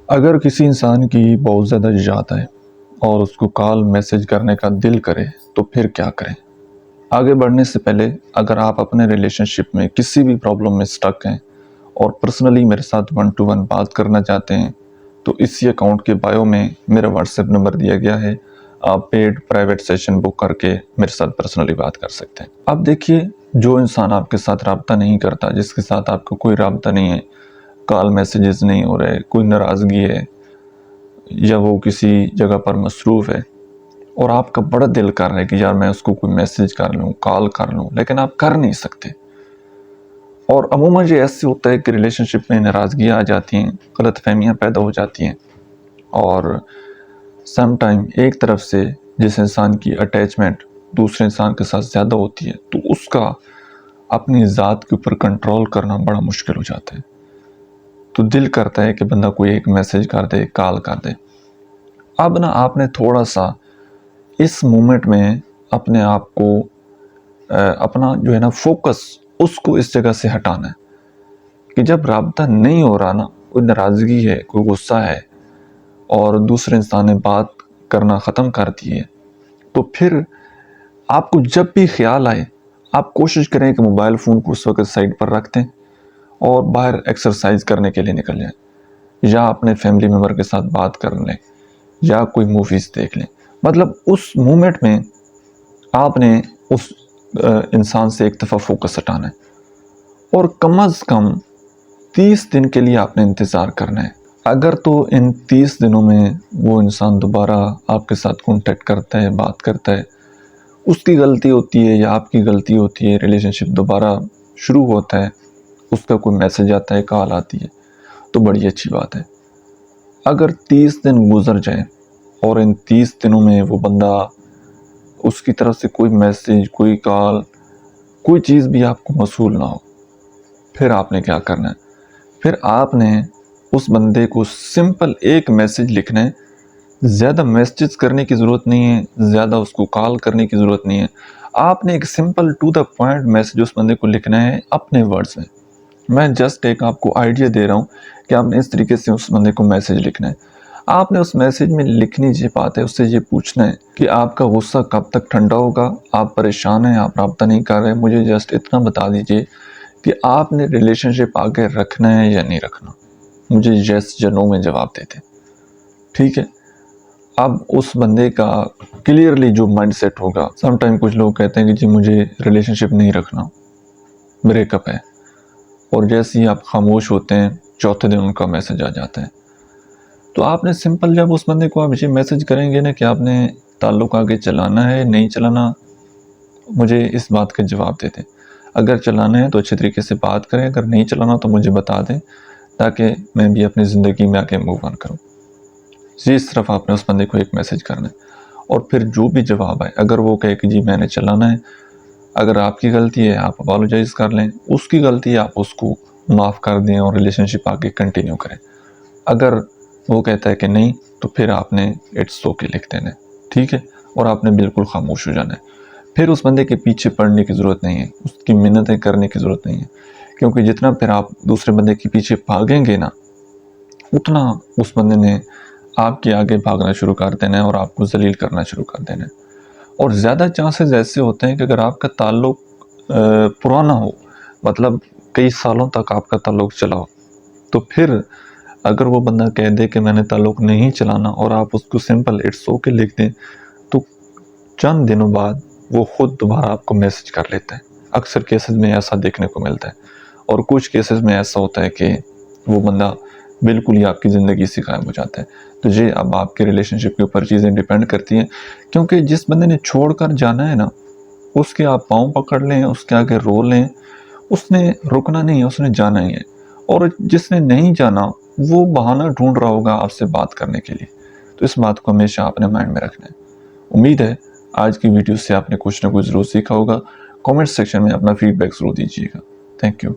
اگر کسی انسان کی بہت زیادہ جات ہے اور اس کو کال میسج کرنے کا دل کرے تو پھر کیا کریں؟ آگے بڑھنے سے پہلے اگر آپ اپنے ریلیشن شپ میں کسی بھی پرابلم میں سٹک ہیں اور پرسنلی میرے ساتھ 1 to 1 بات کرنا چاہتے ہیں تو اسی اکاؤنٹ کے بایو میں میرا واٹس ایپ نمبر دیا گیا ہے، آپ پیڈ پرائیویٹ سیشن بک کر کے میرے ساتھ پرسنلی بات کر سکتے ہیں۔ اب دیکھیے، جو انسان آپ کے ساتھ رابطہ نہیں کرتا، جس کے ساتھ آپ کو کوئی رابطہ نہیں ہے، کال میسیجز نہیں ہو رہے، کوئی ناراضگی ہے یا وہ کسی جگہ پر مصروف ہے اور آپ کا بڑا دل کر رہا ہے کہ یار میں اس کو کوئی میسیج کر لوں، کال کر لوں، لیکن آپ کر نہیں سکتے۔ اور عموماً یہ ایسے ہوتا ہے کہ ریلیشن شپ میں ناراضگیاں آ جاتی ہیں، غلط فہمیاں پیدا ہو جاتی ہیں، اور سم ٹائم ایک طرف سے جس انسان کی اٹیچمنٹ دوسرے انسان کے ساتھ زیادہ ہوتی ہے تو اس کا اپنی ذات کے اوپر کنٹرول کرنا بڑا مشکل ہو جاتا ہے، تو دل کرتا ہے کہ بندہ کوئی ایک میسیج کر دے، کال کر دے۔ اب آپ نے تھوڑا سا اس مومنٹ میں اپنے آپ کو اپنا جو ہے فوکس اس کو اس جگہ سے ہٹانا ہے کہ جب رابطہ نہیں ہو رہا کوئی ناراضگی ہے، کوئی غصہ ہے اور دوسرے انسان نے بات کرنا ختم کر دی ہے، تو پھر آپ کو جب بھی خیال آئے آپ کوشش کریں کہ موبائل فون کو اس وقت سائڈ پر رکھ دیں اور باہر ایکسرسائز کرنے کے لیے نکل جائیں، یا اپنے فیملی ممبر کے ساتھ بات کر لیں یا کوئی موویز دیکھ لیں۔ مطلب اس مومنٹ میں آپ نے اس انسان سے ایک دفعہ فوکس ہٹانا ہے اور کم از کم 30 دن کے لیے آپ نے انتظار کرنا ہے۔ اگر تو ان 30 دنوں میں وہ انسان دوبارہ آپ کے ساتھ کانٹیکٹ کرتا ہے، بات کرتا ہے، اس کی غلطی ہوتی ہے یا آپ کی غلطی ہوتی ہے، ریلیشن شپ دوبارہ شروع ہوتا ہے، اس کا کوئی میسج آتا ہے، کال آتی ہے، تو بڑی اچھی بات ہے۔ اگر 30 دن گزر جائیں اور ان 30 دنوں میں وہ بندہ اس کی طرف سے کوئی میسج، کوئی کال، کوئی چیز بھی آپ کو موصول نہ ہو، پھر آپ نے کیا کرنا ہے؟ پھر آپ نے اس بندے کو سمپل ایک میسج لکھنا ہے، زیادہ میسیجز کرنے کی ضرورت نہیں ہے، زیادہ اس کو کال کرنے کی ضرورت نہیں ہے، آپ نے ایک simple to the point message اس بندے کو لکھنا ہے اپنے ورڈز میں جسٹ ایک آپ کو آئیڈیا دے رہا ہوں کہ آپ نے اس طریقے سے اس بندے کو میسج لکھنا ہے۔ آپ نے اس میسج میں لکھنی یہ بات ہے، اس سے یہ پوچھنا ہے کہ آپ کا غصہ کب تک ٹھنڈا ہوگا، آپ پریشان ہیں، آپ رابطہ نہیں کر رہے، مجھے جسٹ اتنا بتا دیجئے کہ آپ نے ریلیشن شپ آگے رکھنا ہے یا نہیں رکھنا، مجھے یس یا نو میں جواب دیتے، ٹھیک ہے؟ اب اس بندے کا کلیئرلی جو مائنڈ سیٹ ہوگا، سم ٹائم کچھ لوگ کہتے ہیں کہ جی مجھے ریلیشن شپ نہیں رکھنا، بریک اپ ہے، اور جیسے ہی آپ خاموش ہوتے ہیں چوتھے دن ان کا میسج آ جاتا ہے۔ تو آپ نے سمپل جب اس بندے کو آپ یہ میسج کریں گے کہ آپ نے تعلق آگے چلانا ہے نہیں چلانا، مجھے اس بات کا جواب دے دیں۔ اگر چلانا ہے تو اچھے طریقے سے بات کریں، اگر نہیں چلانا تو مجھے بتا دیں تاکہ میں بھی اپنی زندگی میں آگے موو آن کروں۔ اس طرف آپ نے اس بندے کو ایک میسج کرنا ہے، اور پھر جو بھی جواب آئے، اگر وہ کہے کہ جی میں نے چلانا ہے، اگر آپ کی غلطی ہے آپ اپالوجائز کر لیں، اس کی غلطی ہے آپ اس کو معاف کر دیں اور ریلیشن شپ آگے کنٹینیو کریں۔ اگر وہ کہتا ہے کہ نہیں تو پھر آپ نے اٹس اوکے لکھ دینا ہے، ٹھیک ہے، اور آپ نے بالکل خاموش ہو جانا ہے۔ پھر اس بندے کے پیچھے پڑنے کی ضرورت نہیں ہے، اس کی منتیں کرنے کی ضرورت نہیں ہے، کیونکہ جتنا پھر آپ دوسرے بندے کے پیچھے بھاگیں گے اتنا اس بندے نے آپ کے آگے بھاگنا شروع کر دینا ہے اور آپ کو ذلیل کرنا شروع کر دینا ہے۔ اور زیادہ چانسز ایسے ہوتے ہیں کہ اگر آپ کا تعلق پرانا ہو، مطلب کئی سالوں تک آپ کا تعلق چلا ہو، تو پھر اگر وہ بندہ کہہ دے کہ میں نے تعلق نہیں چلانا اور آپ اس کو سمپل اٹس اوکے لکھ دیں، تو چند دنوں بعد وہ خود دوبارہ آپ کو میسج کر لیتا ہے۔ اکثر کیسز میں ایسا دیکھنے کو ملتا ہے، اور کچھ کیسز میں ایسا ہوتا ہے کہ وہ بندہ بالکل ہی آپ کی زندگی سے غائب ہو جاتا ہے۔ تو یہ اب آپ کے ریلیشن شپ کے اوپر چیزیں ڈیپینڈ کرتی ہیں، کیونکہ جس بندے نے چھوڑ کر جانا ہے اس کے آپ پاؤں پکڑ لیں، اس کے آگے رو لیں، اس نے رکنا نہیں ہے، اس نے جانا ہی ہے۔ اور جس نے نہیں جانا وہ بہانہ ڈھونڈ رہا ہوگا آپ سے بات کرنے کے لیے، تو اس بات کو ہمیشہ اپنے مائنڈ میں رکھنا ہے۔ امید ہے آج کی ویڈیو سے آپ نے کچھ نہ کچھ ضرور سیکھا ہوگا۔ کامنٹ سیکشن میں اپنا فیڈ بیک ضرور دیجیے گا۔ Thank you.